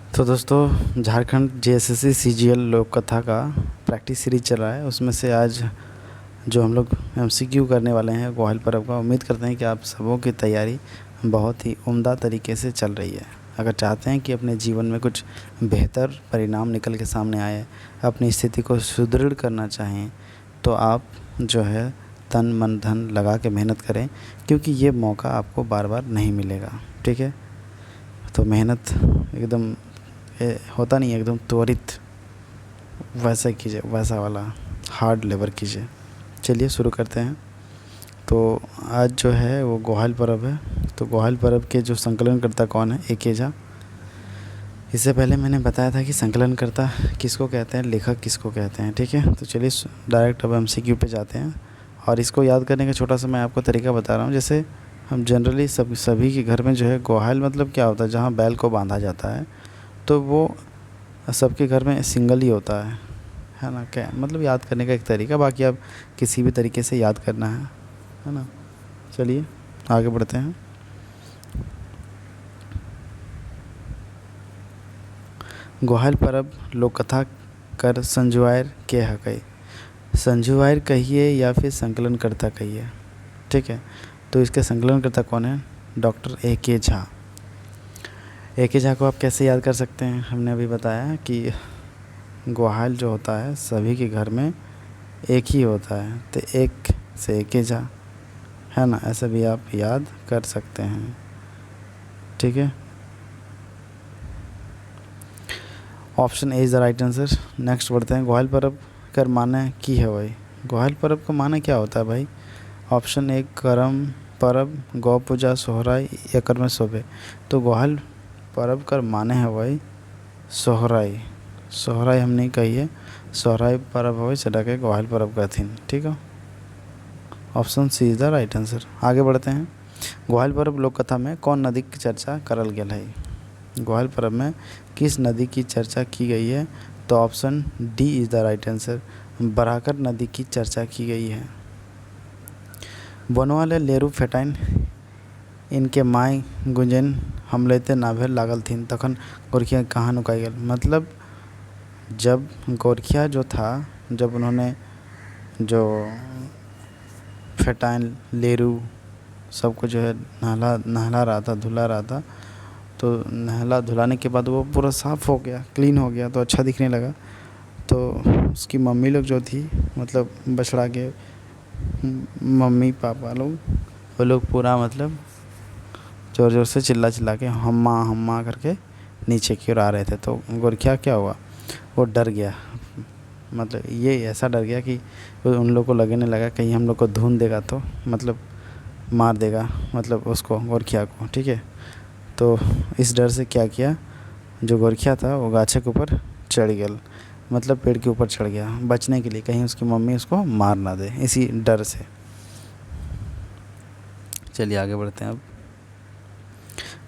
तो दोस्तों, Jharkhand JSSC CGL लोक कथा का प्रैक्टिस सीरीज चल रहा है। उसमें से आज जो हम लोग एमसीक्यू करने वाले हैं ग्वाल पर्व का, उम्मीद करते हैं कि आप सबों की तैयारी बहुत ही उम्दा तरीके से चल रही है। अगर चाहते हैं कि अपने जीवन में कुछ बेहतर परिणाम निकल के सामने आए, अपनी स्थिति को सुदृढ़ करना चाहें, तो आप जो है तन मन धन लगा के मेहनत करें, क्योंकि ये मौका आपको बार बार नहीं मिलेगा। ठीक है, तो मेहनत एकदम होता नहीं है एकदम त्वरित, वैसा कीजिए, वैसा वाला हार्ड लेबर कीजिए। चलिए शुरू करते हैं। तो आज जो है वो गोहाल पर्व है। तो गोहाल पर्व के जो संकलनकर्ता कौन है? एकेजा। इससे पहले मैंने बताया था कि संकलनकर्ता किसको कहते हैं, लेखक किसको कहते हैं। ठीक है, तो चलिए डायरेक्ट अब एमसीक्यू पे जाते हैं। और इसको याद करने का छोटा सा मैं आपको तरीका बता रहा हूँ। जैसे हम जनरली सभी के घर में जो है गोहाल मतलब क्या होता है, जहाँ बैल को बांधा जाता है, तो वो सबके घर में सिंगल ही होता है ना। क्या मतलब याद करने का एक तरीका, बाकी आप किसी भी तरीके से याद करना है ना। चलिए आगे बढ़ते हैं। गोहाल पर्व लोक कथा कर संजुआयर के हकई। संजुआयर कहिए या फिर संकलनकर्ता कहिए। ठीक है, तो इसके संकलनकर्ता कौन है? डॉक्टर ए के झा। ए के झा को आप कैसे याद कर सकते हैं? हमने अभी बताया कि गोहाल जो होता है सभी के घर में एक ही होता है, तो एक से एक ही जा, है ना। ऐसा भी आप याद कर सकते हैं। ठीक है, option A is the right answer. Next बढ़ते हैं। गोहाल पर्व कर माने की है भाई। गोहाल पर्व का माना क्या होता है भाई? ऑप्शन ए करम पर्व, गौ पूजा, सोहराई या कर्म शोभे। तो गोहाल पर्व कर माने है भाई सोहराई। सोहराई हम नहीं कही है, सोहराई पर्व हो सेटा के गोहाल पर्व कहथिन। ठीक है, option C is the right answer. आगे बढ़ते हैं। गोहाल पर्व लोक कथा में कौन नदी की चर्चा करल गेल है? गोहाल पर्व में किस नदी की चर्चा की गई है? तो option D is the right answer, Barakar नदी की चर्चा की गई है। बनवाले लेरू फेटाइन इनके माय गुंजन हमलेते नाभे लागल थीन तखन गोरखिया कहाँ नुकाई गल। मतलब जब गोरखिया जो था, जब उन्होंने जो फेटाइन लेरू सबको जो है नहला रहा था, धुला रहा था, तो नहला धुलाने के बाद वो पूरा साफ़ हो गया, क्लीन हो गया, तो अच्छा दिखने लगा। तो उसकी मम्मी लोग जो थी, मतलब बछड़ा के मम्मी पापा लोग, वो लोग पूरा मतलब ज़ोर ज़ोर से चिल्ला चिल्ला के हम्मा हम्मा करके नीचे की ओर आ रहे थे। तो गोरखिया क्या हुआ, वो डर गया। मतलब ये ऐसा डर गया कि उन लोग को लगने लगा कहीं हम लोग को धुन देगा तो मतलब मार देगा, मतलब उसको, गोरखिया को। ठीक है, तो इस डर से क्या किया, जो गोरखिया था वो गाछे के ऊपर चढ़ गया, मतलब पेड़ के ऊपर चढ़ गया बचने के लिए, कहीं उसकी मम्मी उसको मार ना दे, इसी डर से। चलिए आगे बढ़ते हैं अब।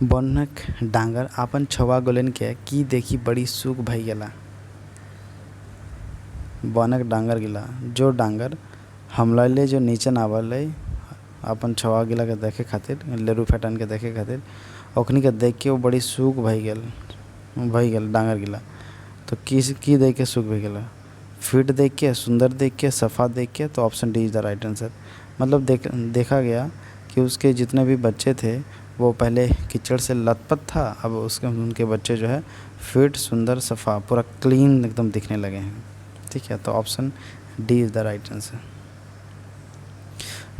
बनक डांगर आपन छवा गोलेन के की देखी बड़ी सुख भई गेला। बनक डांगर गिला, जो डांगर हमला ले जो नीचे नावल अपन छवा गिला के देखे खातिर, लेरू फेटन के देखे खातिर, ओखनी के देख के वो बड़ी सुख भई गेल डांगर गिला। तो किस की देख के सुख भई गेला? फिट देख के, सुंदर देख के, सफ़ा देख के। तो option D is the right answer. मतलब देखा गया कि उसके जितने भी बच्चे थे वो पहले कीचड़ से लथपथ था, अब उसके उनके बच्चे जो है फिट, सुंदर, सफ़ा, पूरा क्लीन एकदम दिखने लगे हैं। ठीक है, तो option D is the right answer.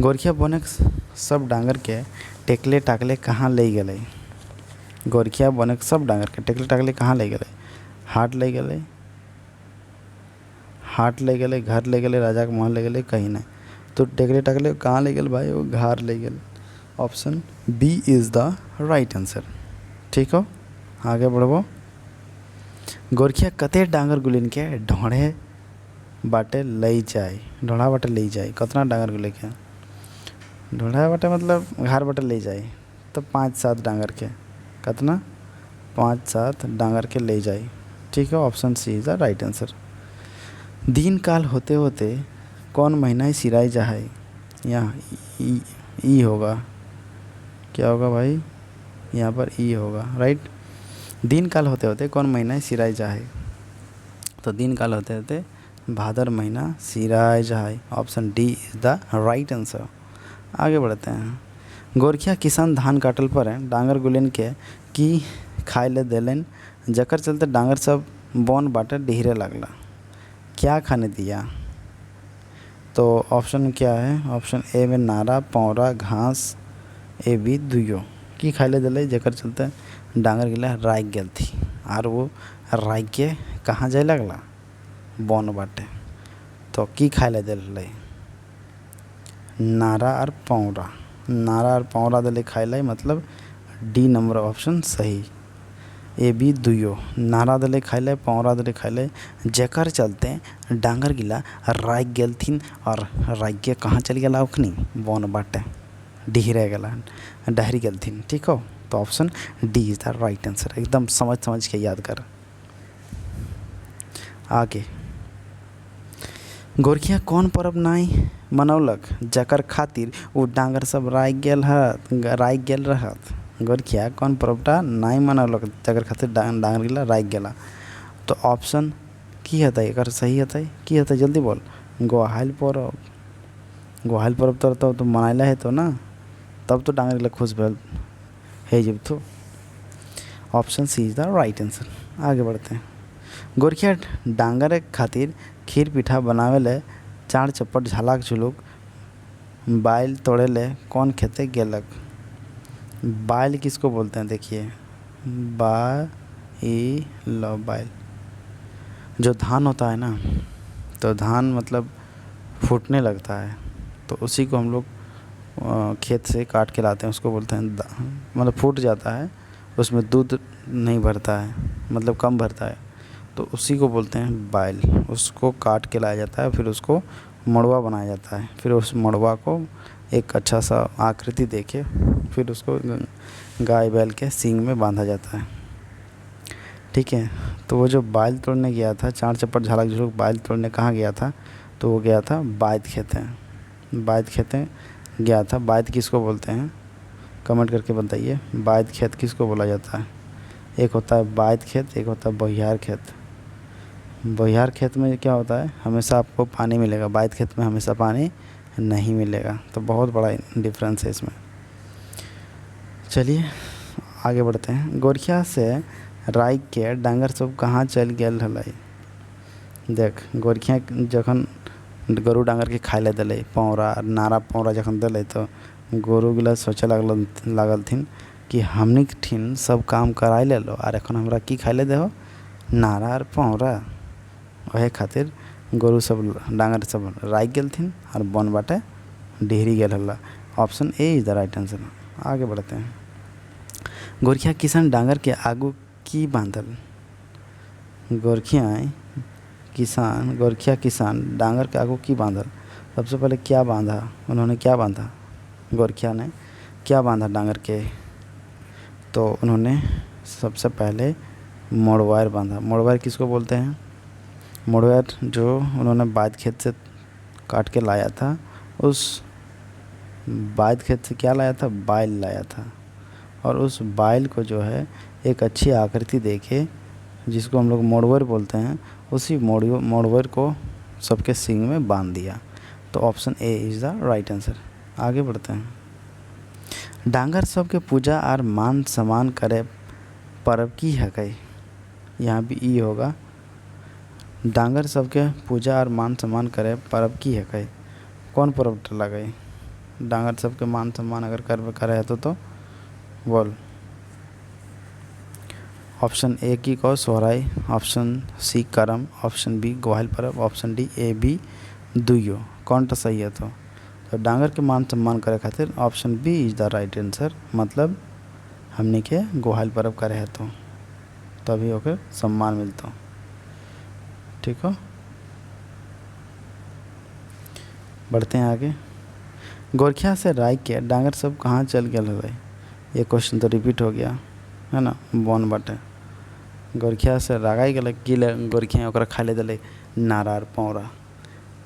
गोरखिया बनक सब डांगर के टेकले टाकले कहाँ ले गए? गोरखिया बनक सब डांगर के टेकले टाकले कहाँ ले गए? हाट ले गए, घर ले गए, राजा के महल ले गए, कहीं नहीं। तो टेकले टाकले कहाँ ले गए भाई? वो घर ले गए। Option B is the right answer. ठीक हो, आगे बढ़बो। गोरखिया कते डांगर गुलिन के ढोढ़े बाटे ले जाए। ढोढ़ा बाटे ले जाए, कतना डांगर गुले के ढोढ़ा बाटे मतलब घर बाटे ले जाए, तो 5-7 डांगर के, कतना? 5-7 डांगर के ले जाए। ठीक है, option C is the right answer. दिन काल होते होते कौन महीना ही सिराई जाए? यहाँ ई होगा, क्या होगा भाई? यहाँ पर ई होगा, राइट। दिन काल होते होते कौन महीना सिराय जाए, तो दिन काल होते होते भादर महीना सिराय जाए। Option D is the right answer. आगे बढ़ते हैं। गोरखिया किसान धान काटल पर डांगर गुलेन के की खाए ले देलन, जकर चलते डांगर सब बन बाटे डिहरे लगला। क्या खाने दिया? तो ऑप्शन क्या है? ऑप्शन ए में नारा, पौरा, घास, ए बी दुइयो की खाए ले दिले, जकर चलते डांगर गिला राइक गेल थी और वो राइक के कहाँ जाए लगला? बन बाटे। तो की खाए ले दिले? नारा और पौरा। नारा और पौरा दिले खाए लाई, मतलब डी नंबर ऑप्शन सही। ए बी दुइयो नारा दिले खाए ले, पौरा दिले खाए ले, जेकर चलते डांगर गिला राइक गेल थीन और राइक के कहाँ चल गया? ओखनी बन बाटे डिहरे गला, डहरी गेल थीन। ठीक हो, तो option D is the right answer. एकदम समझ समझ के याद कर। आगे, गोरखिया कौन पर्व नाई मनौलक, जकर खातिर वो डांगर सब राइक गेल रहत? गोरखिया कौन पर्वटा नाई मनौलक, जकर खातिर डांगर गिला राइक गेला? तो ऑप्शन की हतै एकर सही हतै? की हतै जल्दी बोल। गोहाइल पर्व। गोहाइल पर्व तो मनाइला है तो ना, तब तो डांगर गिला खुश भेल है जब तो। Option C is the right answer. आगे बढ़ते हैं। गोरखिया डांगर खातिर खीर पिठा बनावे ले चार चप्पट झालाक झुलुक बाइल तोड़े ले कौन खेते गेलक? बाइल किसको बोलते हैं? देखिए, बाइल जो धान होता है ना, तो धान मतलब फूटने लगता है, तो उसी को हम लोग खेत से काट के लाते हैं, उसको बोलते हैं मतलब फूट जाता है, उसमें दूध नहीं भरता है, मतलब कम भरता है, तो उसी को बोलते हैं बाइल। उसको काट के लाया जाता है, फिर उसको मड़वा बनाया जाता है, फिर उस मड़वा को एक अच्छा सा आकृति देके फिर उसको गाय बैल के सींग में बांधा जाता है। ठीक है, तो वो जो बाइल तोड़ने गया था, चार चप्पट झालक झुलुक बाइल तोड़ने कहाँ गया था? तो वो गया था बायत खेते। बायत खेते गया था। बायत किसको बोलते हैं? कमेंट करके बताइए, बायत खेत किसको बोला जाता है? एक होता है बायत खेत, एक होता है बहियार खेत। बहियार खेत में क्या होता है? हमेशा आपको पानी मिलेगा, बायत खेत में हमेशा पानी नहीं मिलेगा, तो बहुत बड़ा डिफरेंस है इसमें। चलिए आगे बढ़ते हैं। गोरखिया से राई के डांगर सब कहाँ चल गेल हलै? देख, गोरखिया जखन गरु डांगर के खाए ले दिले, पौरा नारा पौरा जखन दिले, तो गोरु गिला सोचे लागल थिन कि हमनी ठिन सब काम कराई ले लो और एखन हमरा की खाए ले देहो? नारा और पौरा। वही खातिर गोरु सब डांगर सब राइक गेल थिन और बन बाटे डिहरी गेल हल्ला। Option A is the right answer. आगे बढ़ते हैं। गोरखिया किसान डांगर के आगू की बांधल? गोरखिया किसान डांगर के आगू की बांधल? सबसे पहले क्या बांधा उन्होंने? क्या बांधा गोरखिया ने? क्या बांधा डांगर के? तो उन्होंने सबसे पहले मोड़वायर बांधा। मोड़वायर किसको बोलते हैं? मोड़वायर जो उन्होंने बायत खेत से काट के लाया था, उस बायत खेत से क्या लाया था? बाइल लाया था, और उस बाइल को जो है एक अच्छी आकृति देके, जिसको हम लोग मोड़वर बोलते हैं, उसी मोड़वर को सबके सींग में बांध दिया। तो option A is the right answer. आगे बढ़ते हैं। डांगर सबके पूजा और मान सम्मान करे पर्व की है कई? यहाँ भी ई होगा। डांगर सबके पूजा और मान सम्मान करे पर्व की है कई? कौन पर्व टला गई? डांगर सबके मान सम्मान अगर करे है तो बोल। ऑप्शन ए की को सोहराई, ऑप्शन सी करम, ऑप्शन बी गोहाइल पर्व, ऑप्शन डी ए बी दुइयो। कौन सा सही है? तो डांगर के मान सम्मान करे खातिर option B is the right answer. मतलब हमने के गोहाइल पर्व करे है तो तभी होकर सम्मान मिलता। ठीक हो, बढ़ते हैं आगे। गोरखिया से राय के डांगर सब कहाँ चल गए है? ये क्वेश्चन तो रिपीट हो गया है ना। बन बाटे गोरखिया से रागाई गल कि गोरखिया ओकरा खा ले दिले नारा और पौरा,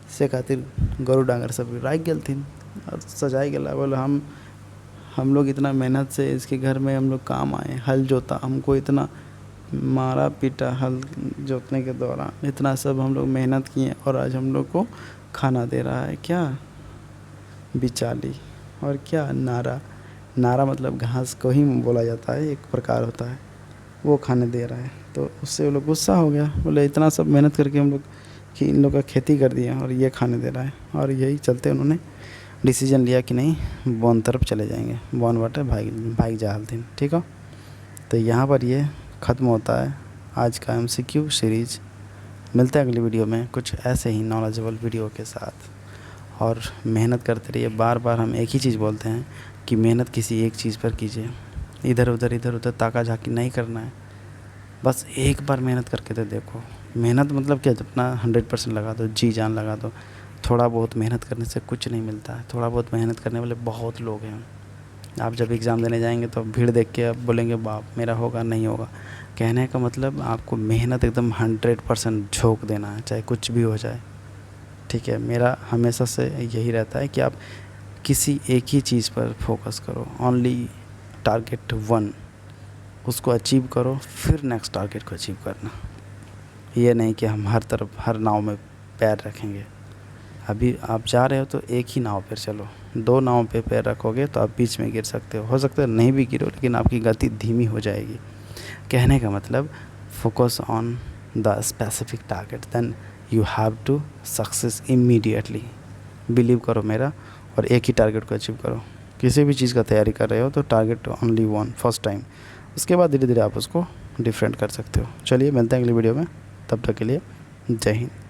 से खातिर गरु डांगर सब राग गेलथिन और सजाई गला। बोले हम लोग इतना मेहनत से इसके घर में हम लोग काम आए, हल जोता, हमको इतना मारा पीटा हल जोतने के दौरान, इतना सब हम लोग मेहनत किए और आज हम लोग को खाना दे रहा है क्या? बिचाली। और क्या? नारा। नारा मतलब घास को ही बोला जाता है, एक प्रकार होता है, वो खाने दे रहा है। तो उससे वो लोग गुस्सा हो गया, बोले इतना सब मेहनत करके हम लोग कि इन लोग का खेती कर दिया और ये खाने दे रहा है। और यही चलते उन्होंने डिसीजन लिया कि नहीं वन तरफ चले जाएंगे, वन वाटर भाग जा दिन। ठीक है, तो यहाँ पर ये ख़त्म होता है आज का MCQ सीरीज़। मिलते हैं अगली वीडियो में कुछ ऐसे ही नॉलेजेबल वीडियो के साथ। और मेहनत करते रहिए। बार बार हम एक ही चीज़ बोलते हैं कि मेहनत किसी एक चीज़ पर कीजिए, इधर उधर ताका झाकी नहीं करना है। बस एक बार मेहनत करके तो देखो। मेहनत मतलब क्या, अपना 100% लगा दो, जी जान लगा दो। थोड़ा बहुत मेहनत करने से कुछ नहीं मिलता है। थोड़ा बहुत मेहनत करने वाले बहुत लोग हैं। आप जब एग्ज़ाम देने जाएंगे तो भीड़ देख के आप बोलेंगे बाप मेरा होगा नहीं होगा। कहने का मतलब आपको मेहनत एकदम 100% झोंक देना है, चाहे कुछ भी हो जाए। ठीक है, मेरा हमेशा से यही रहता है कि आप किसी एक ही चीज़ पर फोकस करो, ओनली टारगेट वन, उसको अचीव करो, फिर नेक्स्ट टारगेट को अचीव करना। ये नहीं कि हम हर तरफ हर नाव में पैर रखेंगे। अभी आप जा रहे हो तो एक ही नाव पर चलो, दो नाव पे पैर रखोगे तो आप बीच में गिर सकते हो सकता है नहीं भी गिरो, लेकिन आपकी गति धीमी हो जाएगी। कहने का मतलब focus on the specific target, then you have to success immediately. Believe करो मेरा, और एक ही टारगेट को अचीव करो। किसी भी चीज़ का तैयारी कर रहे हो तो target only one first time, उसके बाद धीरे धीरे आप उसको डिफरेंट कर सकते हो। चलिए मिलते हैं अगली वीडियो में, तब तक के लिए जय हिंद।